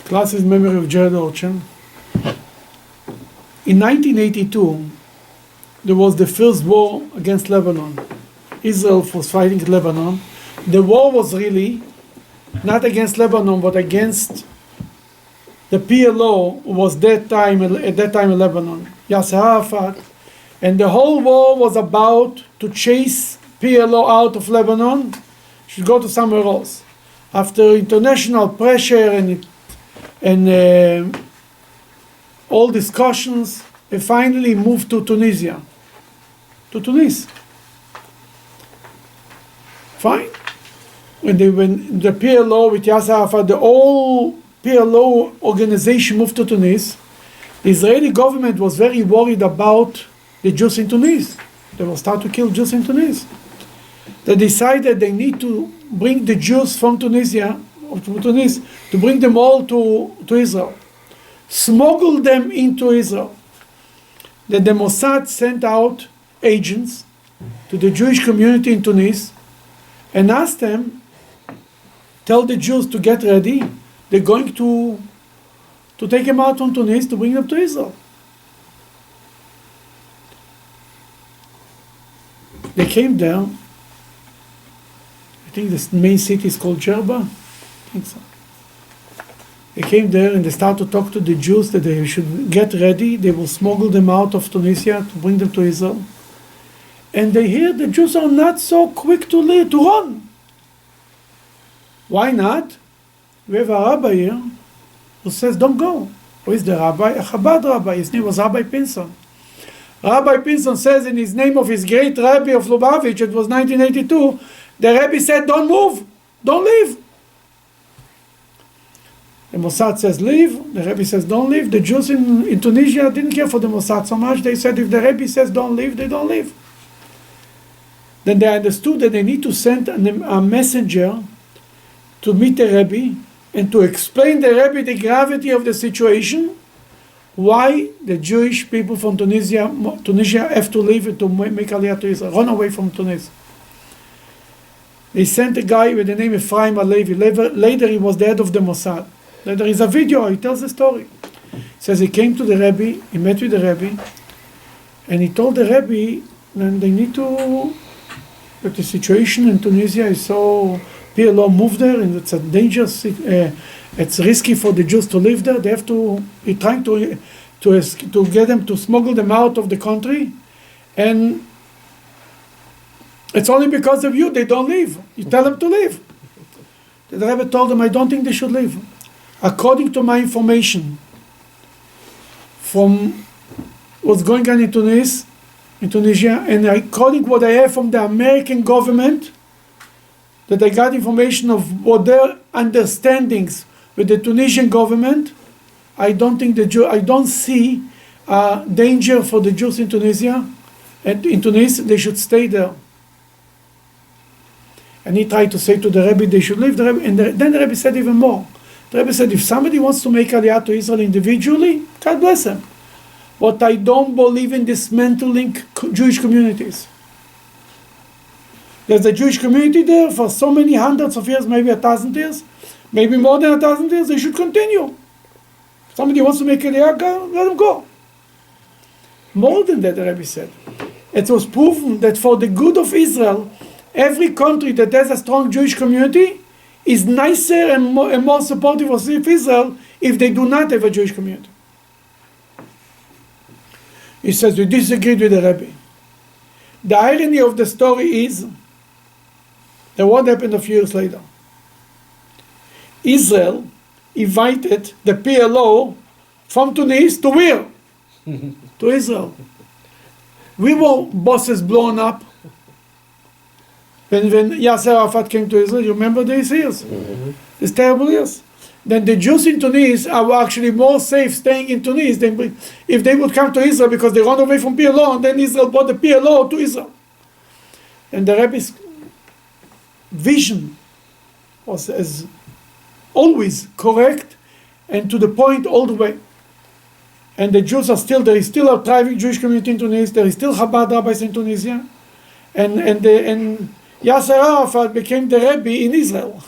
Class is memory of Jared Orchan. In 1982, there was the first war against Lebanon. Israel was fighting Lebanon. The war was really not against Lebanon, but against the PLO, who was at that time in Lebanon, Yasser Arafat. And the whole war was about to chase PLO out of Lebanon, should go to somewhere else. After international pressure and all discussions, they finally moved to Tunisia, to Tunis. Fine. When the PLO with Yasser Arafat, the whole PLO organization moved to Tunis, the Israeli government was very worried about the Jews in Tunis. They will start to kill Jews in Tunis. They decided they need to bring the Jews from Tunisia, from Tunis, to bring them all to Israel. Smuggle them into Israel. Then the Mossad sent out agents to the Jewish community in Tunis and asked them, tell the Jews to get ready. They're going to take them out from Tunis to bring them to Israel. They came there. I think the main city is called Jerba. I think so. They came there and they started to talk to the Jews that they should get ready. They will smuggle them out of Tunisia to bring them to Israel. And they hear the Jews are not so quick to run. Why not? We have a rabbi here who says, don't go. Who is the rabbi? A Chabad rabbi. His name was Rabbi Pinson. Rabbi Pinson says in his name of his great rabbi of Lubavitch, it was 1982, the rabbi said, don't move, don't leave. The Mossad says, leave. The rabbi says, don't leave. The Jews in Tunisia didn't care for the Mossad so much. They said, if the rabbi says don't leave, they don't leave. Then they understood that they need to send a messenger to meet the rabbi and to explain the rabbi the gravity of the situation, why the Jewish people from Tunisia have to leave and to make Aliyah to Israel, run away from Tunis. They sent a guy with the name Ephraim Alevi. Later he was the head of the Mossad. There is a video, he tells the story. He says he came to the Rebbe, he met with the Rebbe, and he told the Rebbe that they need to, that the situation in Tunisia is so, PLO moved there and it's a dangerous, it's risky for the Jews to live there. They have to, he's trying to get them, to smuggle them out of the country, and it's only because of you they don't leave. You tell them to leave. The Rebbe told them, I don't think they should leave. According to my information from what's going on in Tunisia, and according to what I have from the American government, that I got information of what their understandings with the Tunisian government, I don't see danger for the Jews in Tunisia. And in Tunis, they should stay there. And he tried to say to the Rebbe they should leave. Then the Rebbe said even more. The Rebbe said, if somebody wants to make Aliyah to Israel individually, God bless him. But I don't believe in dismantling Jewish communities. There's a Jewish community there for so many hundreds of years, maybe 1,000 years, maybe more than 1,000 years. They should continue. If somebody wants to make Aliyah, let them go. More than that, the Rebbe said. It was proven that for the good of Israel, every country that has a strong Jewish community is nicer and more supportive of Israel if they do not have a Jewish community. He says, we disagreed with the Rebbe. The irony of the story is that what happened a few years later? Israel invited the PLO from Tunis to where? To Israel. We were bosses blown up. When Yasser Arafat came to Israel, you remember these years? Mm-hmm. These terrible years. Then the Jews in Tunis are actually more safe staying in Tunis than if they would come to Israel because they run away from PLO, and then Israel brought the PLO to Israel. And the Rebbe's vision was as always correct and to the point all the way. And the Jews are still, there is still a thriving Jewish community in Tunis, there is still Chabad rabbis in Tunisia, and Yasser Arafat became the Rebbe in Israel.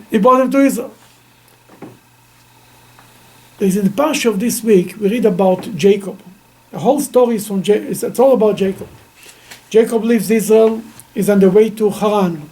He brought him to Israel. There's in the Parsha of this week, we read about Jacob. The whole story is from it's all about Jacob. Jacob leaves Israel, is on the way to Haran.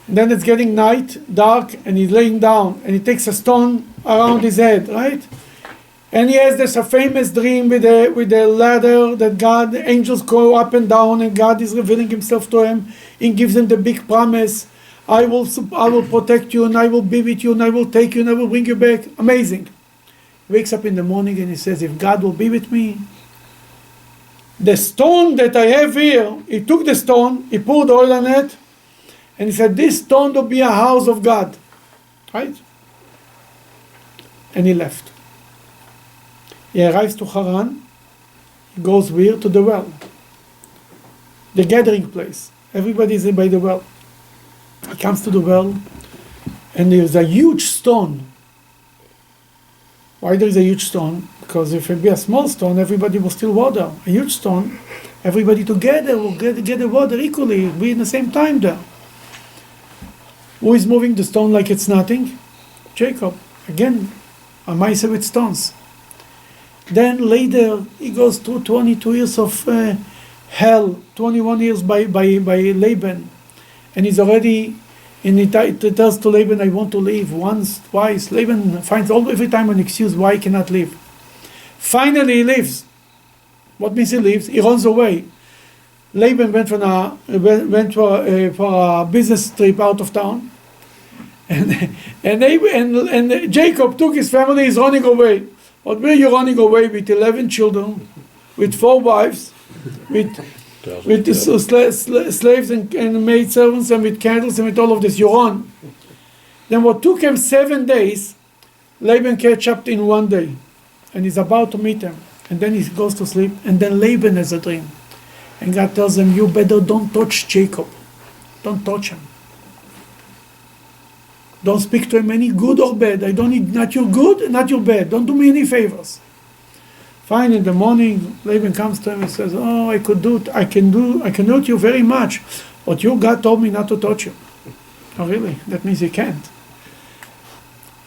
And then it's getting night, dark, and he's laying down, and he takes a stone around his head, right? And he has this a famous dream with a ladder that God, the angels go up and down, and God is revealing himself to him. He gives him the big promise, I will protect you, and I will be with you, and I will take you, and I will bring you back. Amazing. He wakes up in the morning and he says, if God will be with me, the stone that I have here, he took the stone, he poured oil on it, and he said, this stone will be a house of God. Right? And he left. He arrives to Haran. He goes where? To the well. The gathering place. Everybody is by the well. He comes to the well, and there's a huge stone. Why there is a huge stone? Because if it be a small stone, everybody will steal water. A huge stone, everybody together will get the water equally, be in the same time there. Who is moving the stone like it's nothing? Jacob. Again, a mice with stones. Then later, he goes through 22 years of hell, 21 years by Laban. And he's already, and he tells to Laban, I want to leave once, twice. Laban finds every time an excuse why he cannot leave. Finally, he leaves. What means he leaves? He runs away. Laban went for a business trip out of town. And Jacob took his family, he's running away. But where are you running away with 11 children, with 4 wives, with slaves and maid servants, and with candles, and with all of this? You run. Then what took him 7 days, Laban catch up in 1 day. And he's about to meet him. And then he goes to sleep. And then Laban has a dream. And God tells him, you better don't touch Jacob. Don't touch him. Don't speak to him any good or bad. I don't need not your good, not your bad. Don't do me any favors. Fine, in the morning, Laban comes to him and says, oh, I can do to you very much. But God told me not to touch you. Oh, really? That means he can't.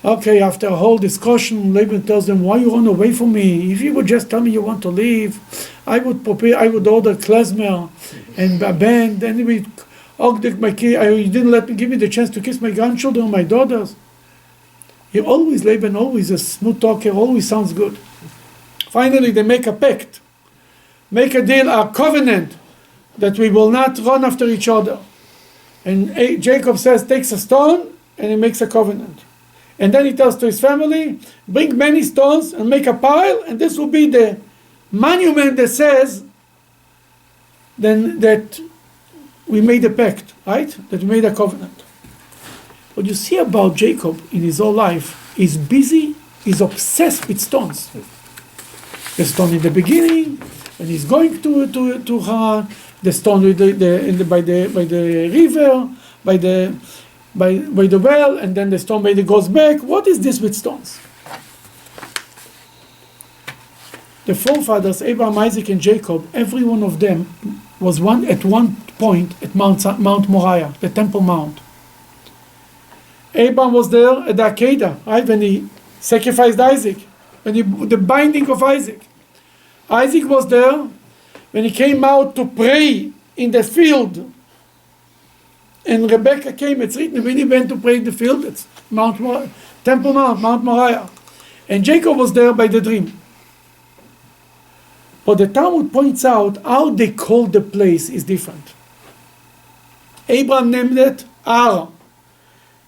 Okay, after a whole discussion, Laban tells them, why you run away from me? If you would just tell me you want to leave, I would order klezmer and a band, and we my kid, you didn't give me the chance to kiss my grandchildren, my daughters. Laban always a smooth talker, always sounds good. Finally, they make a pact, make a deal, a covenant, that we will not run after each other. And Jacob takes a stone, and he makes a covenant. And then he tells to his family, bring many stones and make a pile, and this will be the monument that says then that we made a pact, right? That we made a covenant. What you see about Jacob in his whole life, he's busy, he's obsessed with stones. The stone in the beginning, when he's going to Haran, the stone with by the river, by the well, and then the stone maybe goes back. What is this with stones? The forefathers, Abraham, Isaac, and Jacob, every one of them was at one point at Mount Moriah, the Temple Mount. Abraham was there at the Akedah, right, when he sacrificed Isaac, the binding of Isaac. Isaac was there when he came out to pray in the field. And Rebecca came, it's written, when he went to pray in the field, it's Temple Mount, Mount Moriah. And Jacob was there by the dream. But the Talmud points out how they call the place is different. Abraham named it Ar,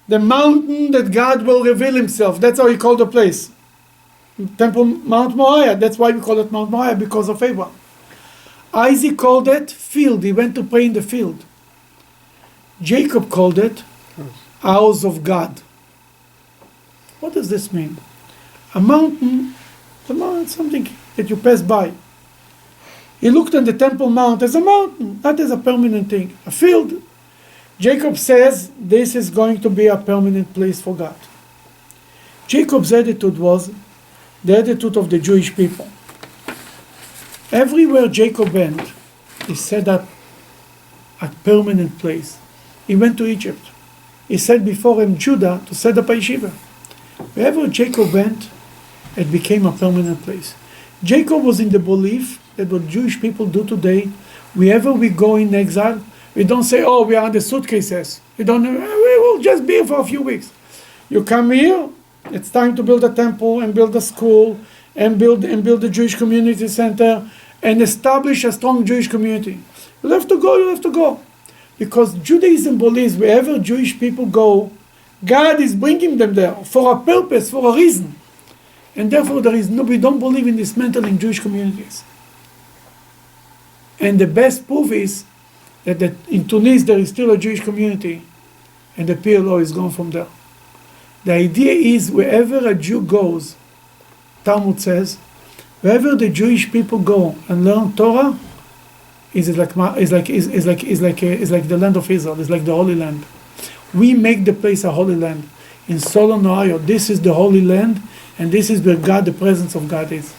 the mountain that God will reveal himself. That's how he called the place. Temple Mount Moriah, that's why we call it Mount Moriah, because of Abraham. Isaac called it field, he went to pray in the field. Jacob called it house of God. What does this mean? A mountain is something that you pass by. He looked on the Temple Mount as a mountain, not as a permanent thing. A field. Jacob says this is going to be a permanent place for God. Jacob's attitude was the attitude of the Jewish people. Everywhere Jacob went, he set up a permanent place. He went to Egypt. He said before him, Judah, to set up a yeshiva. Wherever Jacob went, it became a permanent place. Jacob was in the belief that what Jewish people do today, wherever we go in exile, we don't say, oh, we are in the suitcases. We will just be here for a few weeks. You come here, it's time to build a temple and build a school and build a Jewish community center and establish a strong Jewish community. You have to go. Because Judaism believes wherever Jewish people go, God is bringing them there for a purpose, for a reason. And therefore we don't believe in dismantling Jewish communities. And the best proof is that in Tunis there is still a Jewish community and the PLO is gone from there. The idea is wherever a Jew goes, Talmud says, wherever the Jewish people go and learn Torah, is like the land of Israel. It's like the Holy Land. We make the place a holy land. In Solon, Ohio, this is the Holy Land, and this is where God, the presence of God is.